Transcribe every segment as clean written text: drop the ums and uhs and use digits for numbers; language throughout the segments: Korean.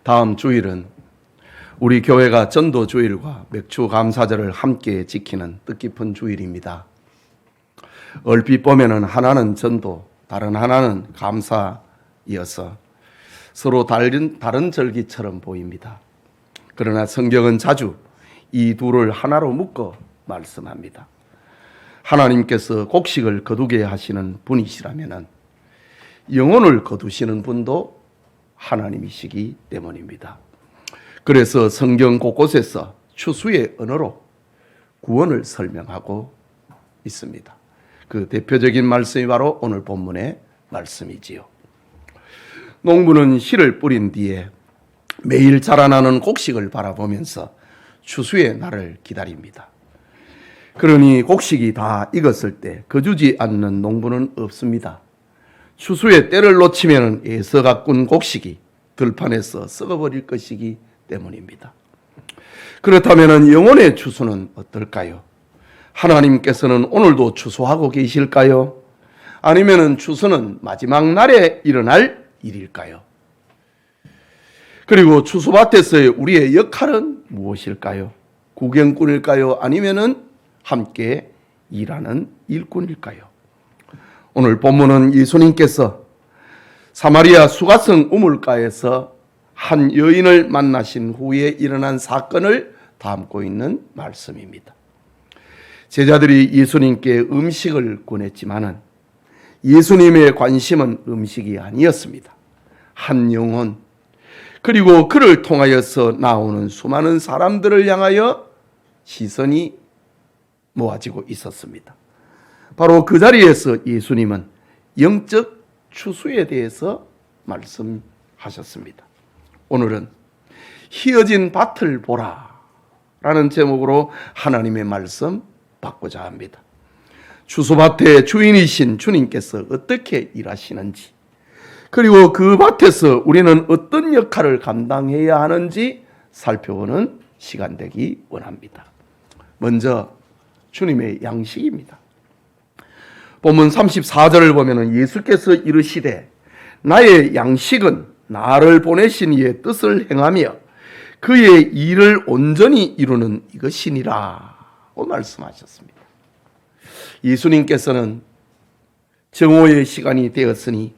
다음 주일은 우리 교회가 전도 주일과 맥주 감사절을 함께 지키는 뜻깊은 주일입니다. 얼핏 보면은 하나는 전도, 다른 하나는 감사이어서 서로 다른 절기처럼 보입니다. 그러나 성경은 자주 이 둘을 하나로 묶어 말씀합니다. 하나님께서 곡식을 거두게 하시는 분이시라면 영혼을 거두시는 분도 하나님이시기 때문입니다. 그래서 성경 곳곳에서 추수의 언어로 구원을 설명하고 있습니다. 그 대표적인 말씀이 바로 오늘 본문의 말씀이지요. 농부는 씨를 뿌린 뒤에 매일 자라나는 곡식을 바라보면서 추수의 날을 기다립니다. 그러니 곡식이 다 익었을 때 거두지 않는 농부는 없습니다. 추수의 때를 놓치면 애써 가꾼 곡식이 들판에서 썩어버릴 것이기 때문입니다. 그렇다면 영혼의 추수는 어떨까요? 하나님께서는 오늘도 추수하고 계실까요? 아니면 추수는 마지막 날에 일어날 일일까요? 그리고 추수밭에서의 우리의 역할은 무엇일까요? 구경꾼일까요? 아니면 함께 일하는 일꾼일까요? 오늘 본문은 예수님께서 사마리아 수가성 우물가에서 한 여인을 만나신 후에 일어난 사건을 담고 있는 말씀입니다. 제자들이 예수님께 음식을 권했지만은 예수님의 관심은 음식이 아니었습니다. 한 영혼, 그리고 그를 통하여서 나오는 수많은 사람들을 향하여 시선이 모아지고 있었습니다. 바로 그 자리에서 예수님은 영적 추수에 대해서 말씀하셨습니다. 오늘은 희어진 밭을 보라 라는 제목으로 하나님의 말씀 받고자 합니다. 추수밭의 주인이신 주님께서 어떻게 일하시는지, 그리고 그 밭에서 우리는 어떤 역할을 감당해야 하는지 살펴보는 시간 되기 원합니다. 먼저 주님의 양식입니다. 본문 34절을 보면 예수께서 이르시되 나의 양식은 나를 보내신 이의 뜻을 행하며 그의 일을 온전히 이루는 이것이니라 고 말씀하셨습니다. 예수님께서는 정오의 시간이 되었으니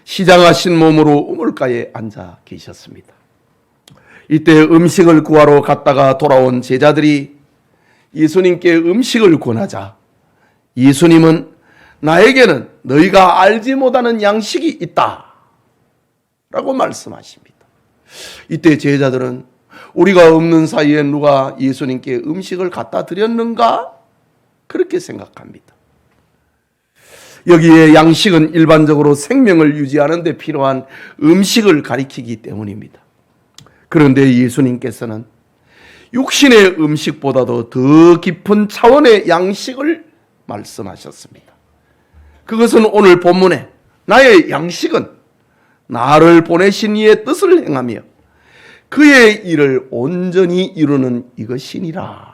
시장하신 몸으로 우물가에 앉아 계셨습니다. 이때 음식을 구하러 갔다가 돌아온 제자들이 예수님께 음식을 권하자 예수님은 나에게는 너희가 알지 못하는 양식이 있다 라고 말씀하십니다. 이때 제자들은 우리가 없는 사이에 누가 예수님께 음식을 갖다 드렸는가? 그렇게 생각합니다. 여기에 양식은 일반적으로 생명을 유지하는 데 필요한 음식을 가리키기 때문입니다. 그런데 예수님께서는 육신의 음식보다도 더 깊은 차원의 양식을 말씀하셨습니다. 그것은 오늘 본문에 나의 양식은 나를 보내신 이의 뜻을 행하며 그의 일을 온전히 이루는 이것이니라.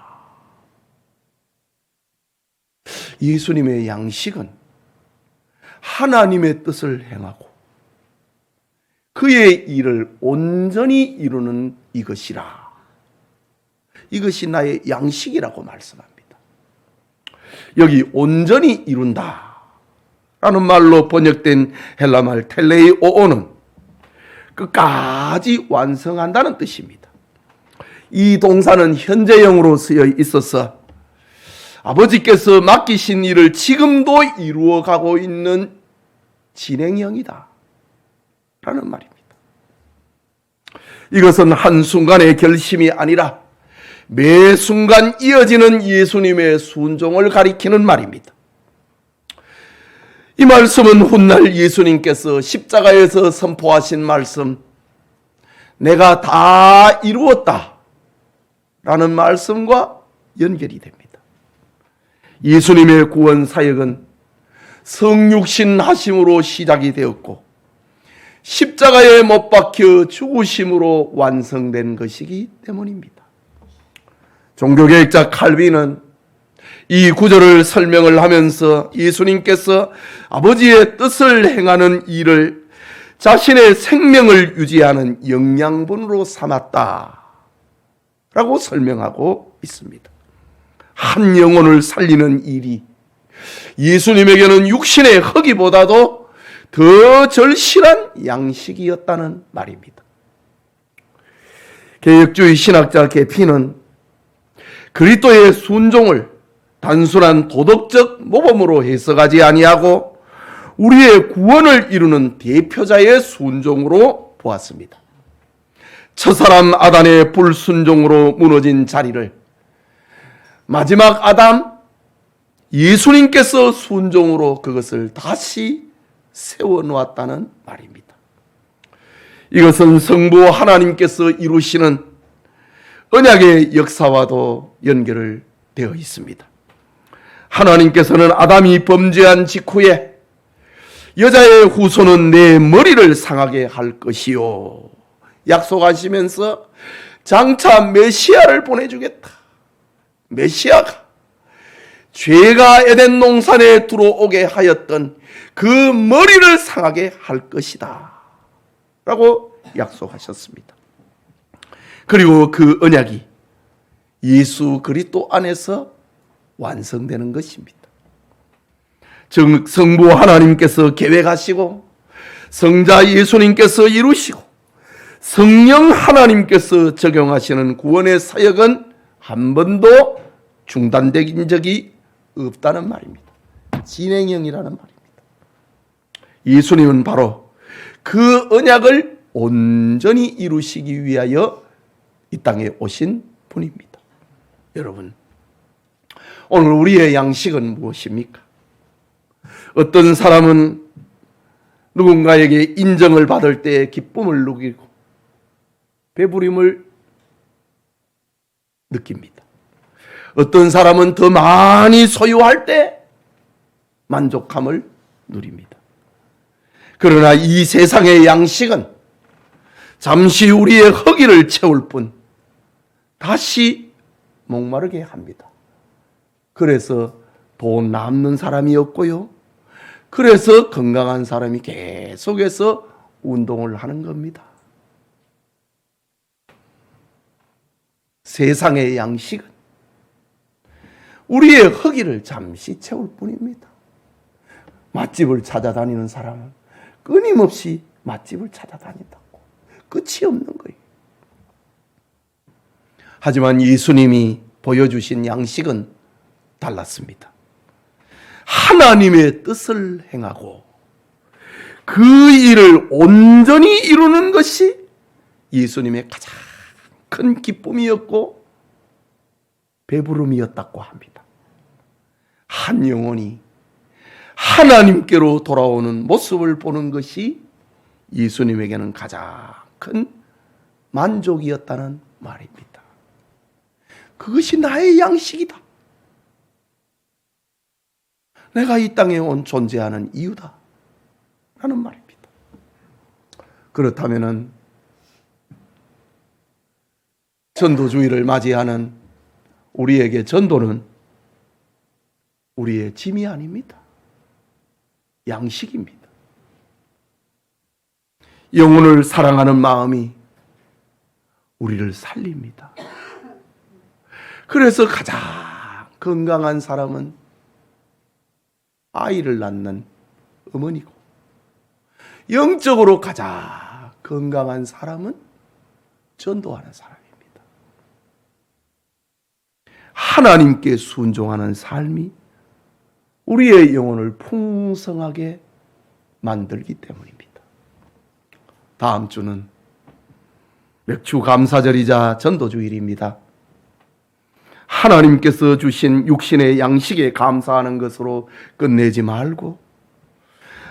예수님의 양식은 하나님의 뜻을 행하고 그의 일을 온전히 이루는 이것이라. 이것이 나의 양식이라고 말씀합니다. 여기 온전히 이룬다 라는 말로 번역된 헬라말 텔레이오오는 끝까지 완성한다는 뜻입니다. 이 동사는 현재형으로 쓰여 있어서 아버지께서 맡기신 일을 지금도 이루어가고 있는 진행형이다 라는 말입니다. 이것은 한순간의 결심이 아니라 매 순간 이어지는 예수님의 순종을 가리키는 말입니다. 이 말씀은 훗날 예수님께서 십자가에서 선포하신 말씀, 내가 다 이루었다 라는 말씀과 연결이 됩니다. 예수님의 구원 사역은 성육신 하심으로 시작이 되었고 십자가에 못 박혀 죽으심으로 완성된 것이기 때문입니다. 종교개혁자 칼빈은 이 구절을 설명을 하면서 예수님께서 아버지의 뜻을 행하는 일을 자신의 생명을 유지하는 영양분으로 삼았다 라고 설명하고 있습니다. 한 영혼을 살리는 일이 예수님에게는 육신의 허기보다도 더 절실한 양식이었다는 말입니다. 개혁주의 신학자 계피는 그리스도의 순종을 단순한 도덕적 모범으로 해석하지 아니하고 우리의 구원을 이루는 대표자의 순종으로 보았습니다. 첫사람 아담의 불순종으로 무너진 자리를 마지막 아담 예수님께서 순종으로 그것을 다시 세워놓았다는 말입니다. 이것은 성부 하나님께서 이루시는 언약의 역사와도 연결을 되어 있습니다. 하나님께서는 아담이 범죄한 직후에 여자의 후손은 내 머리를 상하게 할 것이요 약속하시면서 장차 메시아를 보내주겠다. 메시아가 죄가 에덴 농산에 들어오게 하였던 그 머리를 상하게 할 것이다 라고 약속하셨습니다. 그리고 그 언약이 예수 그리스도 안에서 완성되는 것입니다. 성부 하나님께서 계획하시고 성자 예수님께서 이루시고 성령 하나님께서 적용하시는 구원의 사역은 한 번도 중단된 적이 없다는 말입니다. 진행형이라는 말입니다. 예수님은 바로 그 언약을 온전히 이루시기 위하여 이 땅에 오신 분입니다. 여러분, 오늘 우리의 양식은 무엇입니까? 어떤 사람은 누군가에게 인정을 받을 때 기쁨을 누리고 배부림을 느낍니다. 어떤 사람은 더 많이 소유할 때 만족함을 누립니다. 그러나 이 세상의 양식은 잠시 우리의 허기를 채울 뿐 다시 목마르게 합니다. 그래서 돈 남는 사람이 없고요. 그래서 건강한 사람이 계속해서 운동을 하는 겁니다. 세상의 양식은 우리의 허기를 잠시 채울 뿐입니다. 맛집을 찾아다니는 사람은 끊임없이 맛집을 찾아다닌다고 끝이 없는 거예요. 하지만 예수님이 보여주신 양식은 달랐습니다. 하나님의 뜻을 행하고 그 일을 온전히 이루는 것이 예수님의 가장 큰 기쁨이었고 배부름이었다고 합니다. 한 영혼이 하나님께로 돌아오는 모습을 보는 것이 예수님에게는 가장 큰 만족이었다는 말입니다. 그것이 나의 양식이다. 내가 이 땅에 온 존재하는 이유다 라는 말입니다. 그렇다면 전도주의를 맞이하는 우리에게 전도는 우리의 짐이 아닙니다. 양식입니다. 영혼을 사랑하는 마음이 우리를 살립니다. 그래서 가장 건강한 사람은 아이를 낳는 어머니고 영적으로 가장 건강한 사람은 전도하는 사람입니다. 하나님께 순종하는 삶이 우리의 영혼을 풍성하게 만들기 때문입니다. 다음 주는 맥주 감사절이자 전도주일입니다. 하나님께서 주신 육신의 양식에 감사하는 것으로 끝내지 말고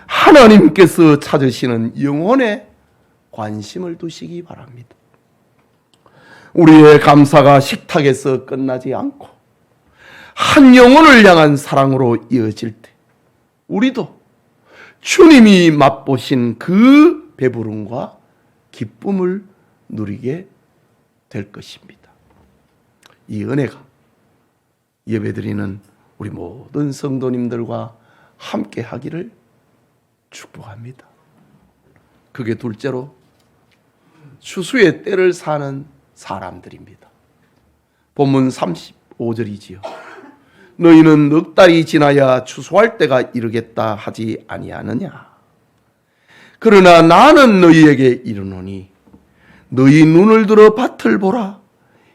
하나님께서 찾으시는 영혼에 관심을 두시기 바랍니다. 우리의 감사가 식탁에서 끝나지 않고 한 영혼을 향한 사랑으로 이어질 때 우리도 주님이 맛보신 그 배부름과 기쁨을 누리게 될 것입니다. 이 은혜가 예배드리는 우리 모든 성도님들과 함께 하기를 축복합니다. 그게 둘째로 추수의 때를 사는 사람들입니다. 본문 35절이지요. 너희는 넉 달이 지나야 추수할 때가 이르겠다 하지 아니하느냐. 그러나 나는 너희에게 이르노니 너희 눈을 들어 밭을 보라.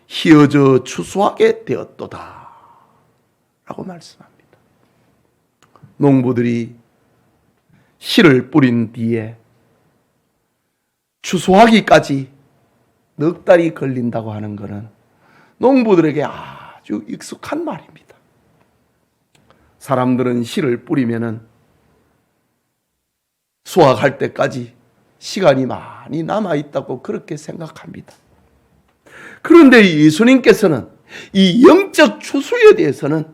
희어져 추수하게 되었도다. 라고 말씀합니다. 농부들이 씨를 뿌린 뒤에 추수하기까지 넉 달이 걸린다고 하는 것은 농부들에게 아주 익숙한 말입니다. 사람들은 씨를 뿌리면은 수확할 때까지 시간이 많이 남아있다고 그렇게 생각합니다. 그런데 예수님께서는 이 영적 추수에 대해서는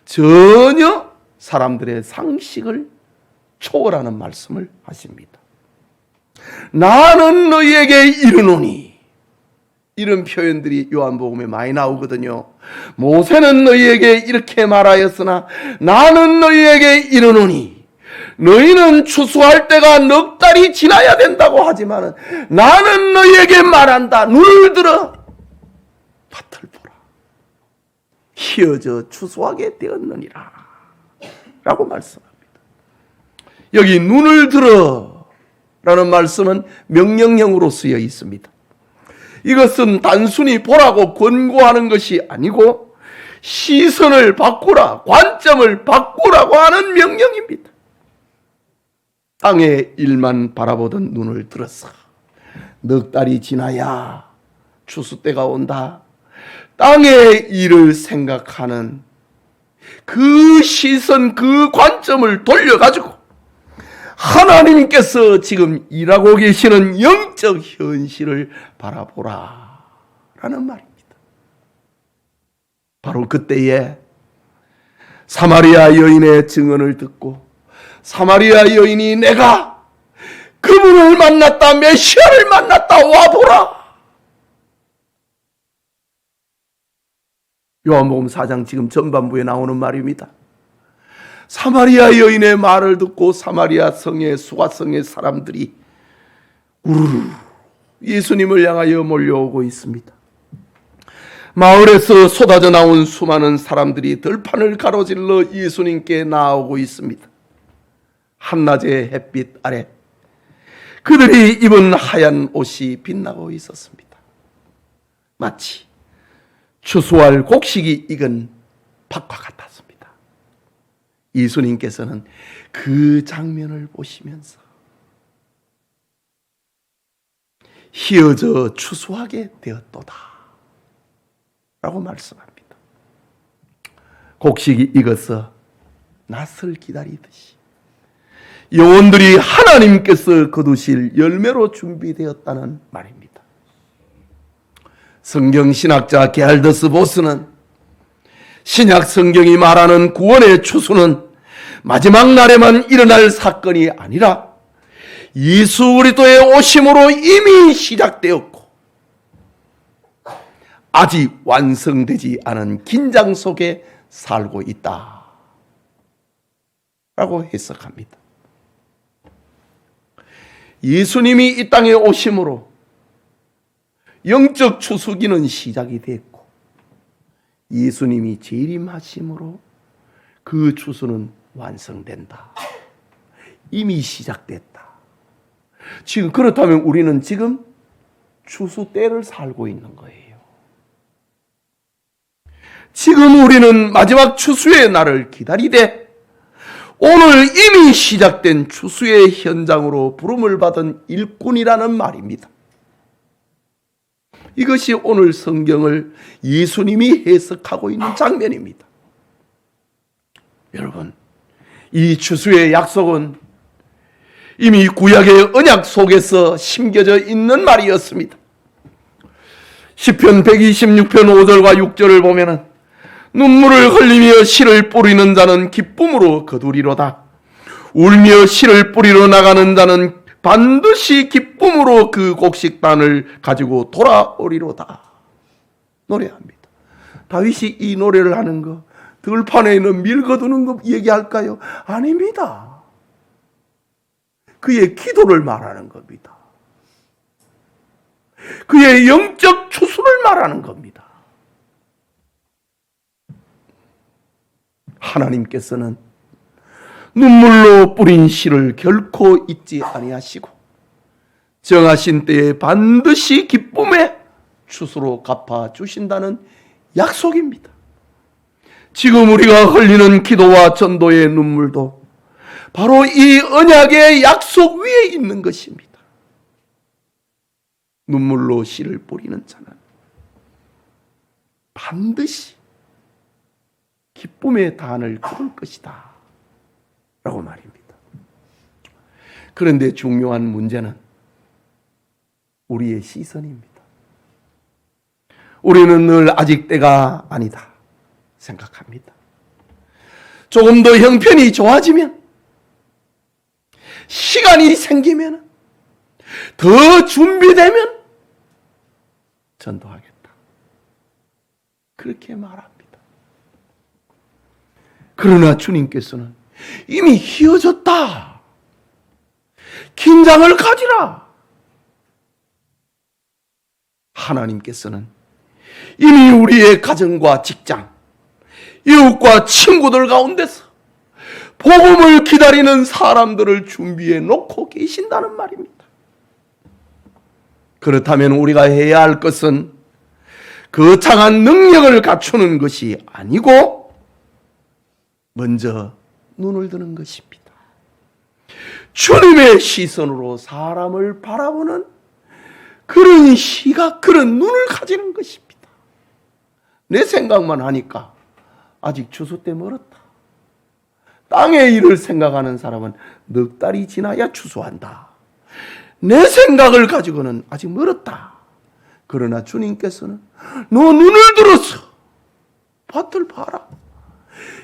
전혀 사람들의 상식을 초월하는 말씀을 하십니다. 나는 너희에게 이르노니, 이런 표현들이 요한복음에 많이 나오거든요. 모세는 너희에게 이렇게 말하였으나 나는 너희에게 이르노니, 너희는 추수할 때가 넉 달이 지나야 된다고 하지만 나는 너희에게 말한다. 눈을 들어 밭을 보라. 희어져 추수하게 되었느니라 라고 말씀합니다. 여기 눈을 들어 라는 말씀은 명령형으로 쓰여 있습니다. 이것은 단순히 보라고 권고하는 것이 아니고 시선을 바꾸라, 관점을 바꾸라고 하는 명령입니다. 땅의 일만 바라보던 눈을 들었어. 넉 달이 지나야 추수 때가 온다. 땅의 일을 생각하는 그 시선, 그 관점을 돌려가지고 하나님께서 지금 일하고 계시는 영적 현실을 바라보라 라는 말입니다. 바로 그때에 사마리아 여인의 증언을 듣고 사마리아 여인이 내가 그분을 만났다, 메시아를 만났다, 와보라. 요한복음 4장 지금 전반부에 나오는 말입니다. 사마리아 여인의 말을 듣고 사마리아 성의 수가성의 사람들이 우르르 예수님을 향하여 몰려오고 있습니다. 마을에서 쏟아져 나온 수많은 사람들이 들판을 가로질러 예수님께 나아오고 있습니다. 한낮의 햇빛 아래 그들이 입은 하얀 옷이 빛나고 있었습니다. 마치 추수할 곡식이 익은 밭과 같았습니다. 예수님께서는 그 장면을 보시면서 희어져 추수하게 되었도다 라고 말씀합니다. 곡식이 익어서 낫을 기다리듯이 영혼들이 하나님께서 거두실 열매로 준비되었다는 말입니다. 성경신학자 게알더스 보스는 신약 성경이 말하는 구원의 추수는 마지막 날에만 일어날 사건이 아니라 예수 그리스도의 오심으로 이미 시작되었고 아직 완성되지 않은 긴장 속에 살고 있다 라고 해석합니다. 예수님이 이 땅에 오심으로 영적 추수기는 시작이 됐고 예수님이 재림하심으로 그 추수는 완성된다. 이미 시작됐다. 지금 그렇다면 우리는 지금 추수 때를 살고 있는 거예요. 지금 우리는 마지막 추수의 날을 기다리되 오늘 이미 시작된 추수의 현장으로 부름을 받은 일꾼이라는 말입니다. 이것이 오늘 성경을 예수님이 해석하고 있는 장면입니다. 여러분, 이 추수의 약속은 이미 구약의 언약 속에서 심겨져 있는 말이었습니다. 시편 126편 5절과 6절을 보면은 눈물을 흘리며 씨를 뿌리는 자는 기쁨으로 거두리로다. 울며 씨를 뿌리러 나가는 자는 반드시 기쁨으로 그 곡식단을 가지고 돌아오리로다. 노래합니다. 다윗이 이 노래를 하는 거 들판에 있는 밀 거두는 거 얘기할까요? 아닙니다. 그의 기도를 말하는 겁니다. 그의 영적 추수를 말하는 겁니다. 하나님께서는 눈물로 뿌린 씨를 결코 잊지 아니하시고 정하신 때에 반드시 기쁨의 추수로 갚아 주신다는 약속입니다. 지금 우리가 흘리는 기도와 전도의 눈물도 바로 이 언약의 약속 위에 있는 것입니다. 눈물로 씨를 뿌리는 자는 반드시 기쁨의 단을 거둘 것이다 라고 말입니다. 그런데 중요한 문제는 우리의 시선입니다. 우리는 늘 아직 때가 아니다 생각합니다. 조금 더 형편이 좋아지면, 시간이 생기면, 더 준비되면 전도하겠다, 그렇게 말합니다. 그러나 주님께서는 이미 희어졌다, 긴장을 가지라. 하나님께서는 이미 우리의 가정과 직장, 이웃과 친구들 가운데서 복음을 기다리는 사람들을 준비해 놓고 계신다는 말입니다. 그렇다면 우리가 해야 할 것은 거창한 능력을 갖추는 것이 아니고 먼저 눈을 드는 것입니다. 주님의 시선으로 사람을 바라보는 그런 시각, 그런 눈을 가지는 것입니다. 내 생각만 하니까 아직 추수 때 멀었다. 땅의 일을 생각하는 사람은 넉 달이 지나야 추수한다. 내 생각을 가지고는 아직 멀었다. 그러나 주님께서는 너 눈을 들어서 밭을 봐라.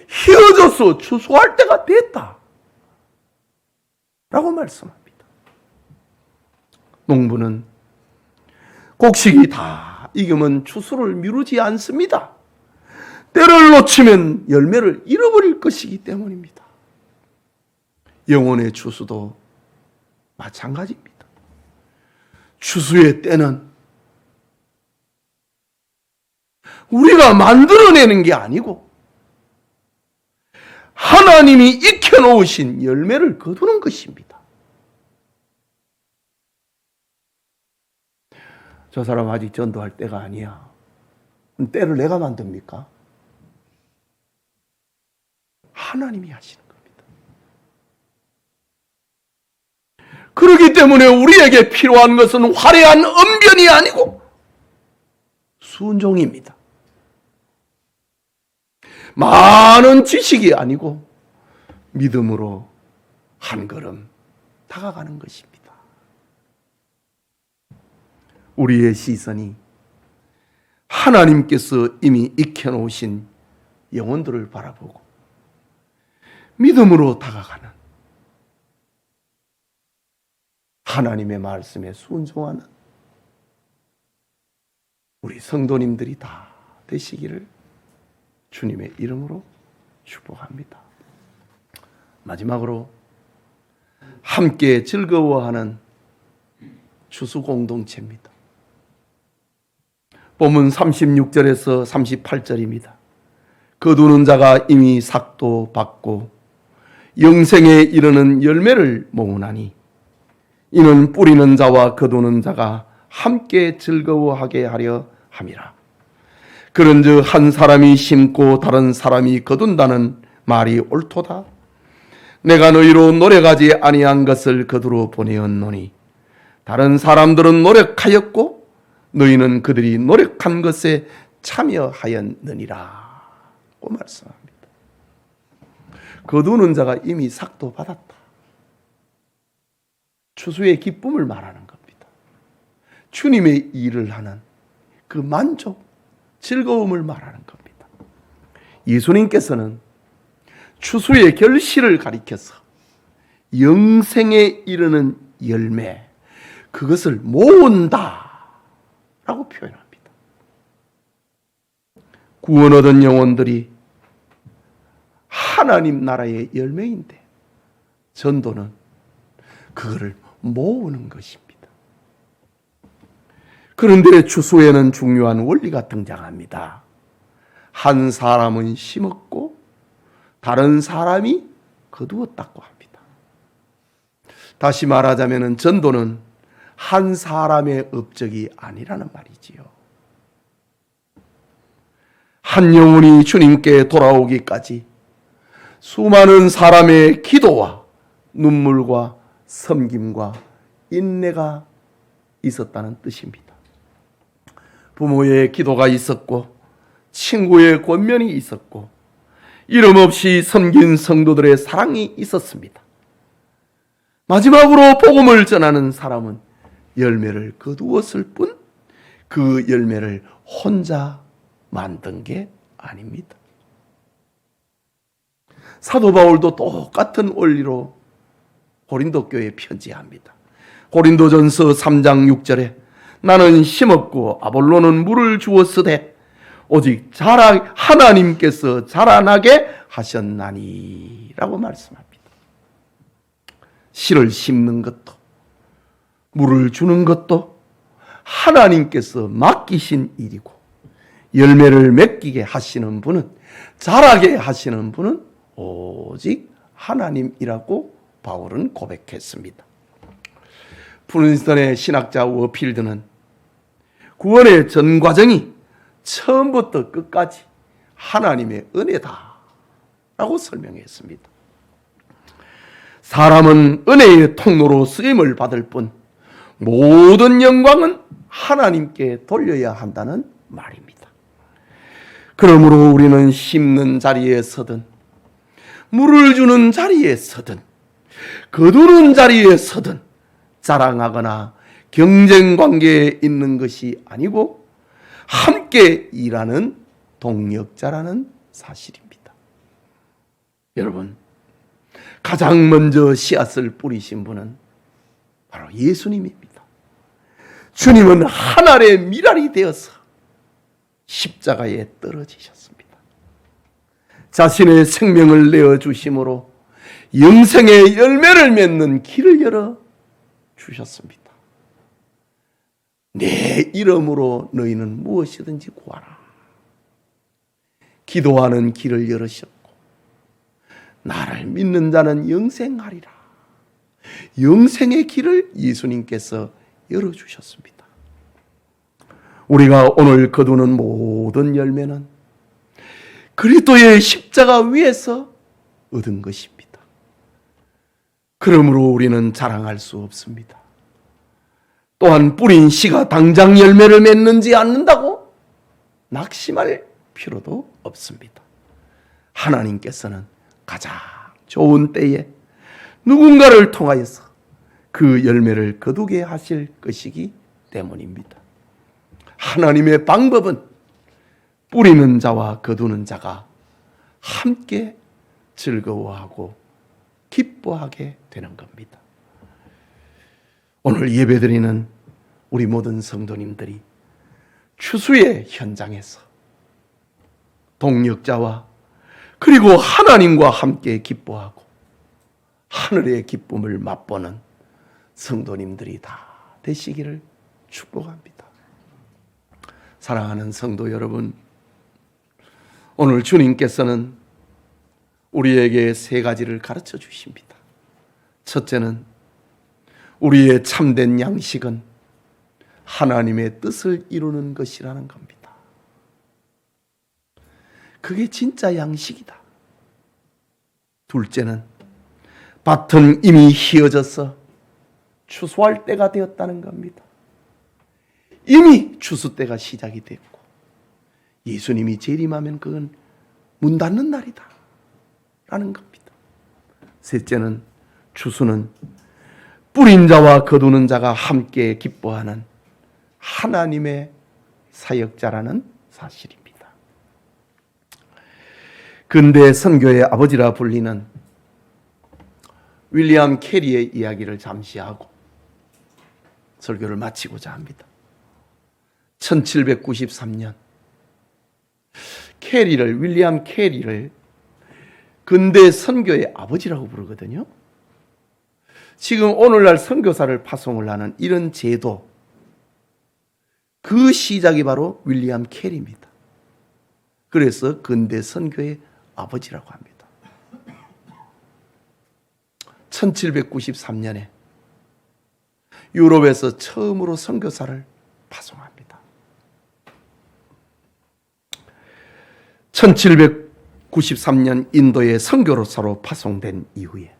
희어져서 추수할 때가 됐다 라고 말씀합니다. 농부는 곡식이 다 익으면 추수를 미루지 않습니다. 때를 놓치면 열매를 잃어버릴 것이기 때문입니다. 영혼의 추수도 마찬가지입니다. 추수의 때는 우리가 만들어내는 게 아니고 하나님이 익혀놓으신 열매를 거두는 것입니다. 저 사람 아직 전도할 때가 아니야. 때를 내가 만듭니까? 하나님이 하시는 겁니다. 그렇기 때문에 우리에게 필요한 것은 화려한 언변이 아니고 순종입니다. 많은 지식이 아니고 믿음으로 한 걸음 다가가는 것입니다. 우리의 시선이 하나님께서 이미 익혀놓으신 영혼들을 바라보고 믿음으로 다가가는, 하나님의 말씀에 순종하는 우리 성도님들이 다 되시기를 주님의 이름으로 축복합니다. 마지막으로 함께 즐거워하는 추수 공동체입니다. 본문 36절에서 38절입니다. 거두는 자가 이미 삭도 받고 영생에 이르는 열매를 모으나니 이는 뿌리는 자와 거두는 자가 함께 즐거워하게 하려 함이라. 그런즉 한 사람이 심고 다른 사람이 거둔다는 말이 옳도다. 내가 너희로 노력하지 아니한 것을 거두러 보내었노니 다른 사람들은 노력하였고 너희는 그들이 노력한 것에 참여하였느니라 고 말씀합니다. 거두는 자가 이미 삭도 받았다. 추수의 기쁨을 말하는 겁니다. 주님의 일을 하는 그 만족, 즐거움을 말하는 겁니다. 예수님께서는 추수의 결실을 가리켜서 영생에 이르는 열매, 그것을 모은다 라고 표현합니다. 구원 얻은 영혼들이 하나님 나라의 열매인데 전도는 그거를 모으는 것입니다. 그런데 추수에는 중요한 원리가 등장합니다. 한 사람은 심었고 다른 사람이 거두었다고 합니다. 다시 말하자면 전도는 한 사람의 업적이 아니라는 말이지요. 한 영혼이 주님께 돌아오기까지 수많은 사람의 기도와 눈물과 섬김과 인내가 있었다는 뜻입니다. 부모의 기도가 있었고 친구의 권면이 있었고 이름 없이 섬긴 성도들의 사랑이 있었습니다. 마지막으로 복음을 전하는 사람은 열매를 거두었을 뿐 그 열매를 혼자 만든 게 아닙니다. 사도 바울도 똑같은 원리로 고린도 교회에 편지합니다. 고린도전서 3장 6절에 나는 심었고 아볼로는 물을 주었으되 오직 하나님께서 자라나게 하셨나니 라고 말씀합니다. 씨를 심는 것도 물을 주는 것도 하나님께서 맡기신 일이고 열매를 맺게 하시는 분은 자라게 하시는 분은 오직 하나님이라고 바울은 고백했습니다. 프린스턴의 신학자 워필드는 구원의 전 과정이 처음부터 끝까지 하나님의 은혜다 라고 설명했습니다. 사람은 은혜의 통로로 쓰임을 받을 뿐 모든 영광은 하나님께 돌려야 한다는 말입니다. 그러므로 우리는 심는 자리에 서든 물을 주는 자리에 서든 거두는 자리에 서든 자랑하거나 경쟁 관계에 있는 것이 아니고 함께 일하는 동력자라는 사실입니다. 여러분, 가장 먼저 씨앗을 뿌리신 분은 바로 예수님입니다. 주님은 한 알의 밀알이 되어서 십자가에 떨어지셨습니다. 자신의 생명을 내어주심으로 영생의 열매를 맺는 길을 열어 주셨습니다. 내 이름으로 너희는 무엇이든지 구하라. 기도하는 길을 열으셨고 나를 믿는 자는 영생하리라. 영생의 길을 예수님께서 열어주셨습니다. 우리가 오늘 거두는 모든 열매는 그리스도의 십자가 위에서 얻은 것입니다. 그러므로 우리는 자랑할 수 없습니다. 또한 뿌린 씨가 당장 열매를 맺는지 않는다고 낙심할 필요도 없습니다. 하나님께서는 가장 좋은 때에 누군가를 통하여서 그 열매를 거두게 하실 것이기 때문입니다. 하나님의 방법은 뿌리는 자와 거두는 자가 함께 즐거워하고 기뻐하게 되는 겁니다. 오늘 예배드리는 우리 모든 성도님들이 추수의 현장에서 동력자와 그리고 하나님과 함께 기뻐하고 하늘의 기쁨을 맛보는 성도님들이 다 되시기를 축복합니다. 사랑하는 성도 여러분, 오늘 주님께서는 우리에게 세 가지를 가르쳐 주십니다. 첫째는 우리의 참된 양식은 하나님의 뜻을 이루는 것이라는 겁니다. 그게 진짜 양식이다. 둘째는 밭은 이미 휘어져서 추수할 때가 되었다는 겁니다. 이미 추수 때가 시작이 됐고 예수님이 재림하면 그건 문 닫는 날이다 라는 겁니다. 셋째는 추수는 뿌린 자와 거두는 자가 함께 기뻐하는 하나님의 사역자라는 사실입니다. 근대 선교의 아버지라 불리는 윌리엄 캐리의 이야기를 잠시 하고 설교를 마치고자 합니다. 1793년 윌리엄 캐리를 근대 선교의 아버지라고 부르거든요. 지금 오늘날 선교사를 파송을 하는 이런 제도, 그 시작이 바로 윌리엄 캐리입니다. 그래서 근대 선교의 아버지라고 합니다. 1793년에 유럽에서 처음으로 선교사를 파송합니다. 1793년 인도에 선교사로 파송된 이후에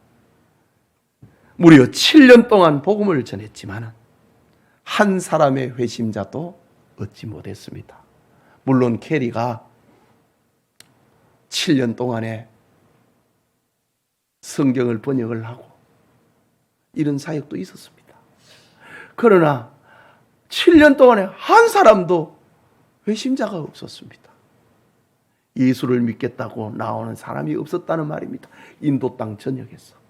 무려 7년 동안 복음을 전했지만 한 사람의 회심자도 얻지 못했습니다. 물론 캐리가 7년 동안에 성경을 번역을 하고 이런 사역도 있었습니다. 그러나 7년 동안에 한 사람도 회심자가 없었습니다. 예수를 믿겠다고 나오는 사람이 없었다는 말입니다. 인도 땅 전역에서.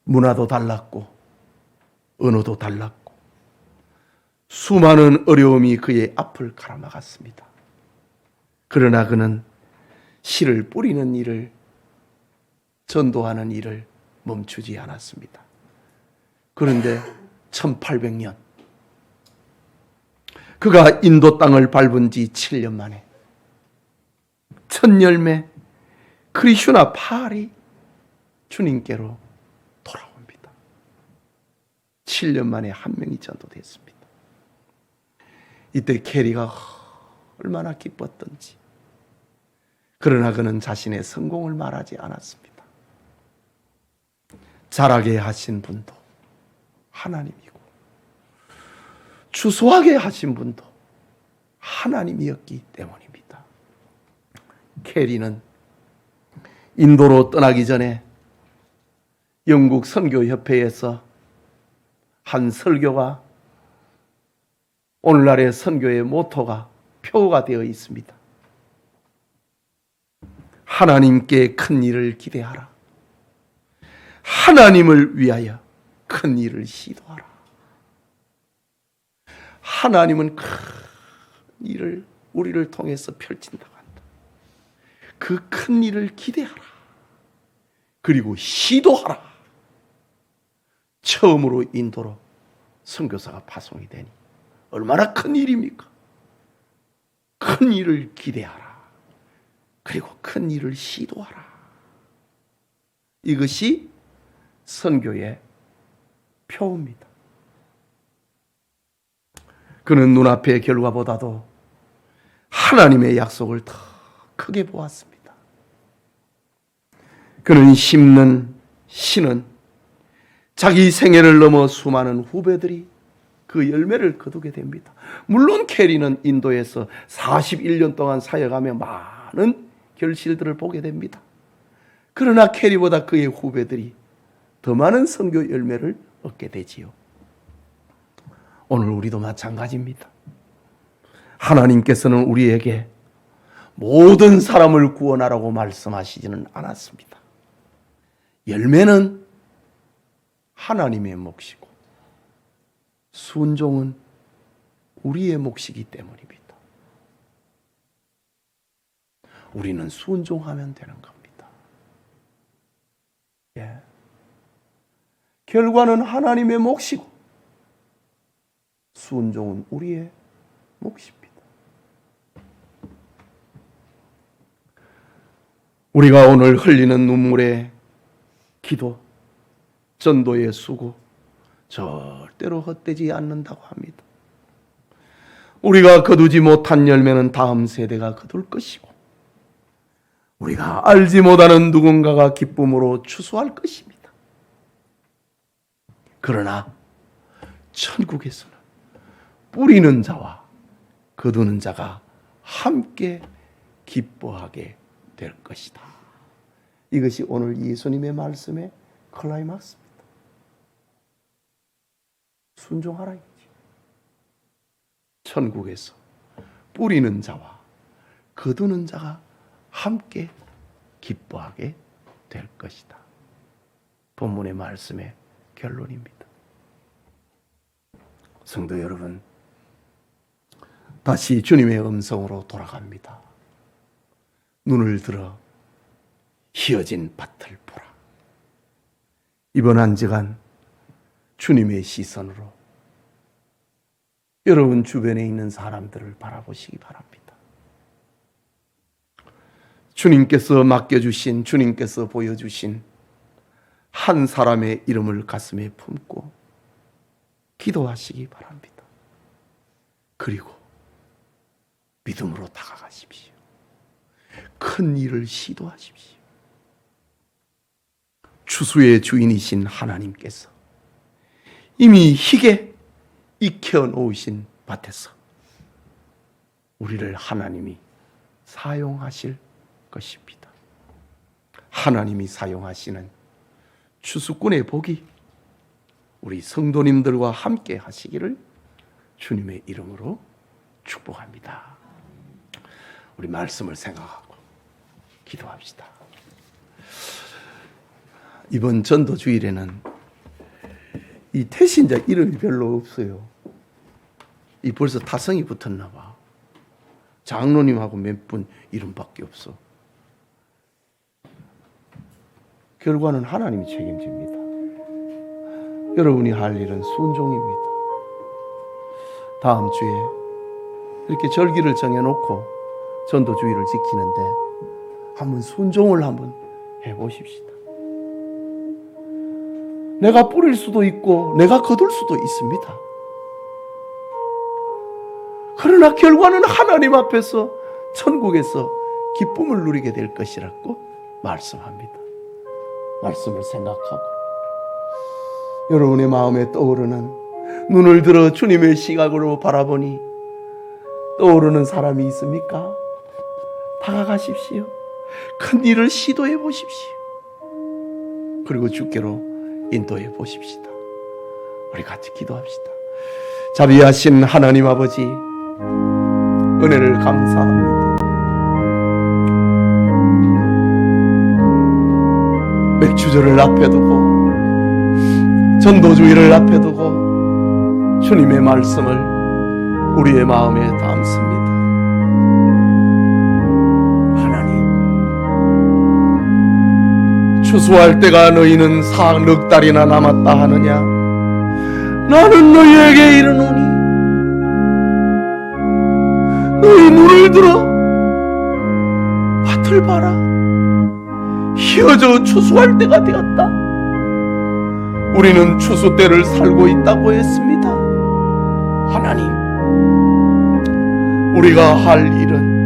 문화도 달랐고 언어도 달랐고 수많은 어려움이 그의 앞을 가로막았습니다. 그러나 그는 씨를 뿌리는 일을, 전도하는 일을 멈추지 않았습니다. 그런데 1800년 그가 인도 땅을 밟은 지 7년 만에 첫 열매 크리슈나 팔이 주님께로 돌아옵니다. 7년 만에 한 명이 전도됐습니다. 이때 캐리가 얼마나 기뻤던지. 그러나 그는 자신의 성공을 말하지 않았습니다. 자라게 하신 분도 하나님이고 추수하게 하신 분도 하나님이었기 때문입니다. 캐리는 인도로 떠나기 전에 영국 선교협회에서 한 설교가 오늘날의 선교의 모토가 표가 되어 있습니다. 하나님께 큰 일을 기대하라. 하나님을 위하여 큰 일을 시도하라. 하나님은 큰 일을 우리를 통해서 펼친다고 한다. 그 큰 일을 기대하라. 그리고 시도하라. 처음으로 인도로 선교사가 파송이 되니 얼마나 큰 일입니까? 큰 일을 기대하라. 그리고 큰 일을 시도하라. 이것이 선교의 표입니다. 그는 눈앞의 결과보다도 하나님의 약속을 더 크게 보았습니다. 그는 심는 씨는 자기 생애를 넘어 수많은 후배들이 그 열매를 거두게 됩니다. 물론 캐리는 인도에서 41년 동안 사역하며 많은 결실들을 보게 됩니다. 그러나 캐리보다 그의 후배들이 더 많은 선교 열매를 얻게 되지요. 오늘 우리도 마찬가지입니다. 하나님께서는 우리에게 모든 사람을 구원하라고 말씀하시지는 않았습니다. 열매는 하나님의 몫이고 순종은 우리의 몫이기 때문입니다. 우리는 순종하면 되는 겁니다. 예. 결과는 하나님의 몫이고 순종은 우리의 몫입니다. 우리가 오늘 흘리는 눈물의 기도, 전도의 수고 절대로 헛되지 않는다고 합니다. 우리가 거두지 못한 열매는 다음 세대가 거둘 것이고 우리가 알지 못하는 누군가가 기쁨으로 추수할 것입니다. 그러나 천국에서는 뿌리는 자와 거두는 자가 함께 기뻐하게 될 것이다. 이것이 오늘 예수님의 말씀의 클라이막스입니다. 순종하라 이거지. 천국에서 뿌리는 자와 거두는 자가 함께 기뻐하게 될 것이다. 본문의 말씀의 결론입니다. 성도 여러분, 다시 주님의 음성으로 돌아갑니다. 눈을 들어 휘어진 밭을 보라. 이번 한 주간 주님의 시선으로 여러분 주변에 있는 사람들을 바라보시기 바랍니다. 주님께서 맡겨주신, 주님께서 보여주신 한 사람의 이름을 가슴에 품고 기도하시기 바랍니다. 그리고 믿음으로 다가가십시오. 큰 일을 시도하십시오. 추수의 주인이신 하나님께서 이미 희게 익혀 놓으신 밭에서 우리를 하나님이 사용하실 것입니다. 하나님이 사용하시는 추수꾼의 복이 우리 성도님들과 함께 하시기를 주님의 이름으로 축복합니다. 우리 말씀을 생각하고 기도합시다. 이번 전도 주일에는 이 태신자 이름이 별로 없어요. 이 벌써 타성이 붙었나 봐. 장로님하고 몇 분 이름밖에 없어. 결과는 하나님이 책임집니다. 여러분이 할 일은 순종입니다. 다음 주에 이렇게 절기를 정해놓고 전도주의를 지키는데 한번 순종을 한번 해보십시다. 내가 뿌릴 수도 있고 내가 거둘 수도 있습니다. 그러나 결과는 하나님 앞에서 천국에서 기쁨을 누리게 될 것이라고 말씀합니다. 말씀을 생각하고 여러분의 마음에 떠오르는, 눈을 들어 주님의 시각으로 바라보니 떠오르는 사람이 있습니까? 다가가십시오. 큰 일을 시도해 보십시오. 그리고 주께로 인도해 보십시다. 우리 같이 기도합시다. 자비하신 하나님 아버지, 은혜를 감사합니다. 맥주절을 앞에 두고 전도주의를 앞에 두고 주님의 말씀을 우리의 마음에 담습니다. 하나님, 추수할 때가 너희는 넉 달이나 남았다 하느냐? 나는 너희에게 이르노니 너희 눈을 들어 밭을 봐라. 휘어져 추수할 때가 되었다. 우리는 추수 때를 살고 있다고 했습니다. 하나님, 우리가 할 일은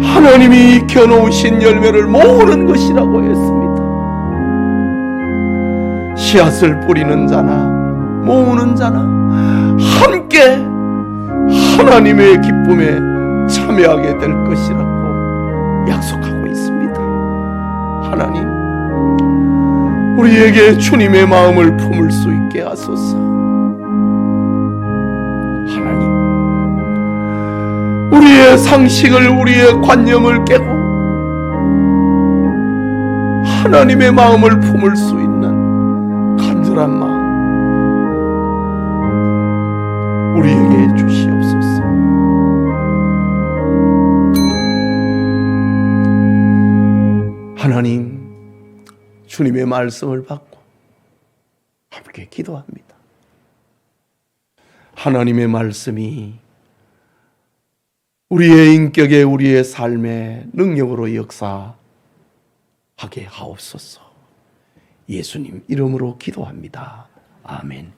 하나님이 익혀놓으신 열매를 모으는 것이라고 했습니다. 씨앗을 뿌리는 자나 모으는 자나 함께 하나님의 기쁨에 참여하게 될 것이라고 약속하고 있습니다. 하나님, 우리에게 주님의 마음을 품을 수 있게 하소서. 하나님, 우리의 상식을, 우리의 관념을 깨고 하나님의 마음을 품을 수 있는 간절한 마음 우리에게 주시옵소서. 하나님, 주님의 말씀을 받고 함께 기도합니다. 하나님의 말씀이 우리의 인격에, 우리의 삶에 능력으로 역사하게 하옵소서. 예수님 이름으로 기도합니다. 아멘.